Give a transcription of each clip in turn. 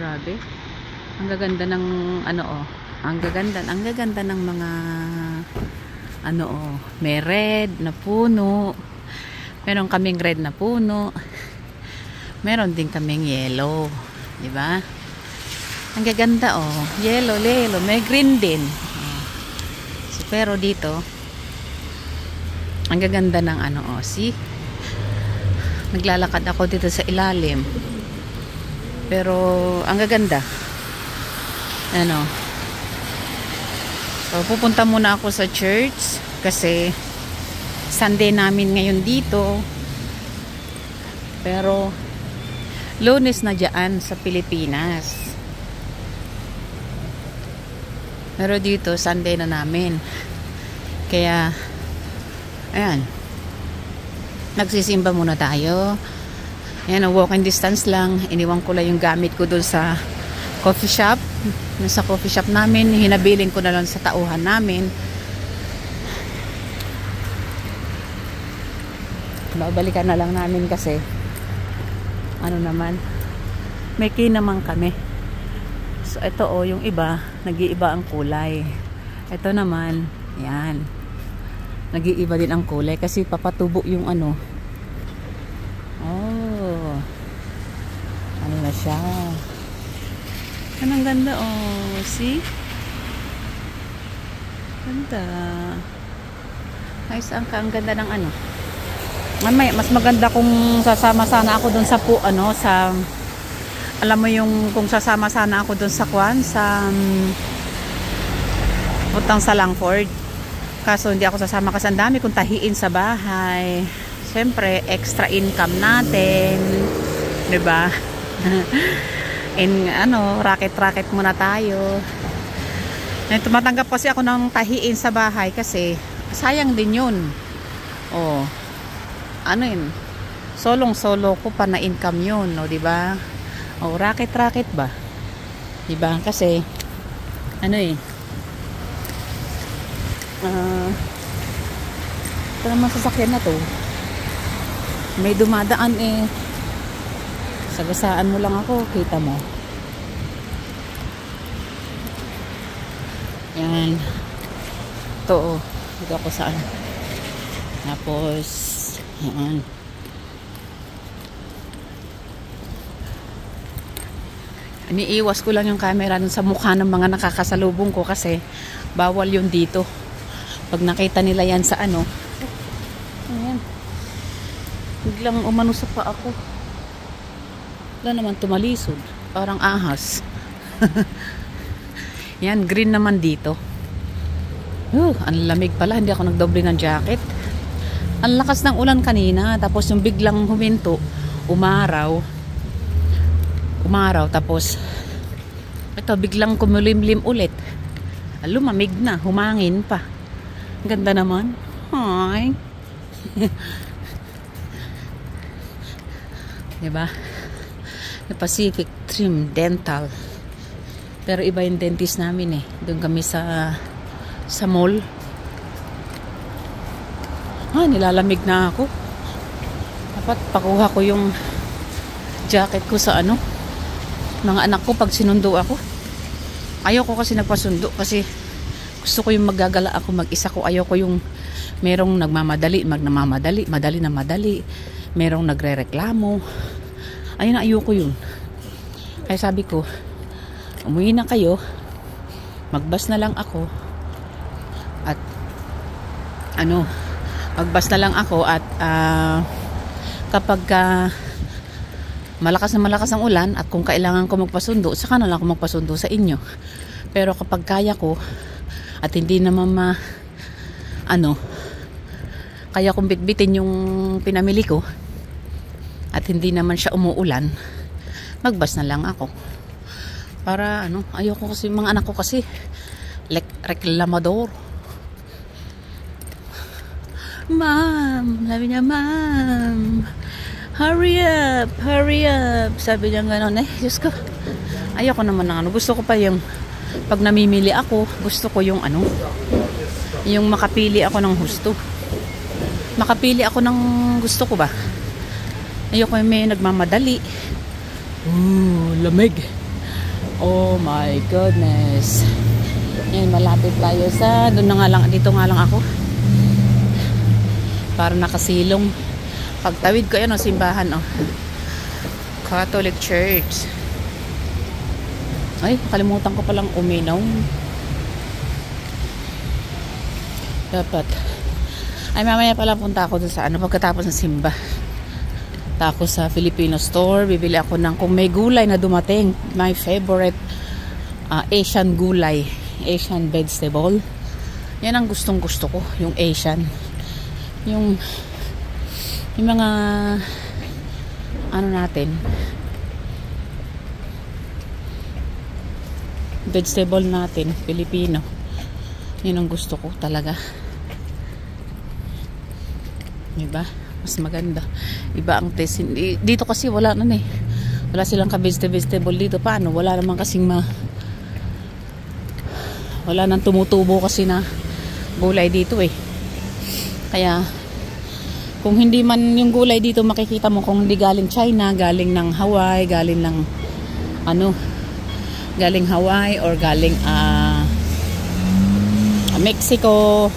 Grabe. Ang gaganda ng ano oh. Ang gaganda ng mga ano oh, may red na puno. Meron kaming red na puno. Meron din kaming yellow, 'di ba? Ang gaganda oh, yellow, may green din. So, pero dito ang gaganda ng ano oh, see? Naglalakad ako dito sa ilalim. Pero ang gaganda. Ano? So pupunta muna ako sa church kasi Sunday namin ngayon dito. Pero Lunes na diyan sa Pilipinas. Pero dito Sunday na namin. Kaya ayan. Nagsisimba muna tayo. Ayan, walking distance lang. Iniwan ko lang yung gamit ko doon sa coffee shop. Sa coffee shop namin, hinabilin ko na lang sa tauhan namin. Babalikan na lang namin kasi ano naman, may key naman kami. So ito oh, yung iba, nag-iiba ang kulay. Ito naman, yan. Nag-iiba din ang kulay kasi papatubo yung ano. Oh. Ano na siya? Anong ganda oh. See? Ganda. Ayos ang ganda ng ano. Mas maganda kung sasama sana ako dun sa sa alam mo yung kung sasama sana ako dun sa sa Butang sa Langford. Kaso hindi ako sasama kasi ang dami kong tahiin sa bahay. Siyempre, extra income natin. 'Di ba? In racket muna tayo. Tumatanggap kasi ako ng tahiin sa bahay kasi sayang din 'yun. Oh. Ano 'yun? Solong-solo ko pa na income 'yun, no, 'di ba? Oh, racket ba? 'Di ba? Kasi ano ito naman sasakyan na to, may dumadaan sagasaan mo lang ako, kita mo yan ito oh, dito ako saan tapos yan iniiwas ko lang yung camera dun sa mukha ng mga nakakasalubong ko kasi bawal yun dito. Pag nakita nila yan sa ano, ayan, biglang umano sa pa ako. Wala naman tumalisod. Parang ahas. Yan, green naman dito. Ang lamig pala. Hindi ako nagdoble ng jacket. Ang lakas ng ulan kanina. Tapos yung biglang huminto, umaraw. Tapos ito, biglang kumulimlim ulit. Lumamig na, humangin pa. Ganda naman. Hi. Diba? The Pacific Trim Dental. Pero iba yung dentist namin Doon kami sa mall. Nilalamig na ako. Dapat pakuha ko yung jacket ko sa mga anak ko pag sinundo ako. Ayoko kasi nagpasundo kasi gusto ko yung maggagala ako mag-isa ko. Ayoko yung merong nagmamadali, madali. Merong nagrereklamo. Ayun, ayoko yun. Kaya sabi ko, umuwi na kayo, magbas na lang ako at magbas na lang ako at kapag malakas ang ulan at kung kailangan ko magpasundo, saka na lang ako magpasundo sa inyo. Pero kapag kaya ko at hindi naman kaya kong bitbitin yung pinamili ko at hindi naman siya umuulan, magbas na lang ako. Para ayoko kasi mga anak ko kasi reklamador. Ma'am, sabi niya, ma'am, hurry up. Sabi niya gano'n Diyos ko. Ayoko naman ng gusto ko pa yung pag namimili ako, gusto ko yung yung makapili ako ng husto. Makapili ako ng gusto ko ba. Ayoko yung may nagmamadali. Lamig. Oh my goodness. Yan, malapit tayo sa, doon na nga lang, dito nga lang ako. Para nakasilong. Pagtawid ko, yan o, simbahan o. Catholic Church. Ay, kalimutan ko palang uminom. Dapat. Ay, mamaya pala punta ako dun sa ano, pagkatapos ng simba. Tako sa Filipino store, bibili ako ng kung may gulay na dumating, my favorite Asian gulay, Asian vegetable. Yan ang gustong gusto ko, yung Asian. Yung mga ano natin, vegetable natin, Filipino. Yan ang gusto ko talaga. Diba? Mas maganda. Iba ang taste. Dito kasi wala na eh. Wala silang ka-vegetable dito. Paano? Wala naman kasing wala nang tumutubo kasi na gulay dito eh. Kaya kung hindi man yung gulay dito makikita mo kung hindi galing China, galing ng Hawaii, galing ng galing Hawaii or galing Mexico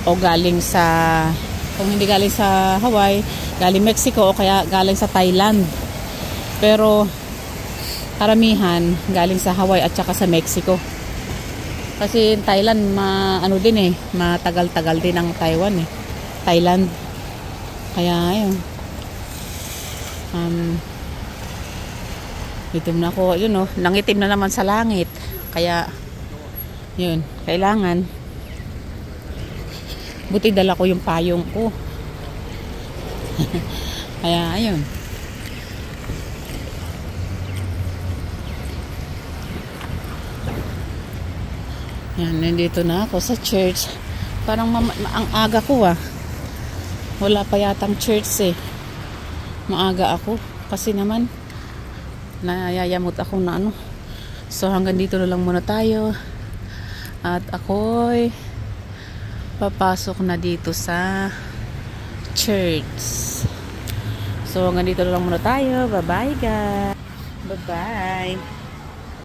o galing sa kung hindi galing sa Hawaii, galing Mexico o kaya galing sa Thailand. Pero karamihan galing sa Hawaii at saka sa Mexico. Kasi Thailand ano din eh, matagal-tagal din ang Taiwan eh. Thailand. Kaya ayun. Itim na ako, yun oh, nangitim na naman sa langit. Kaya yun, kailangan buti dala ko yung payong ko. Kaya ayun. Yan, nandito na ako sa church. Parang ang aga ko ah. Wala pa yatang church eh. Maaga ako. Kasi naman nayayamot ako na ano. So hanggang dito na lang muna tayo. At ako'y papasok na dito sa church. So hanggang dito na lang muna tayo. Bye bye guys. Bye bye.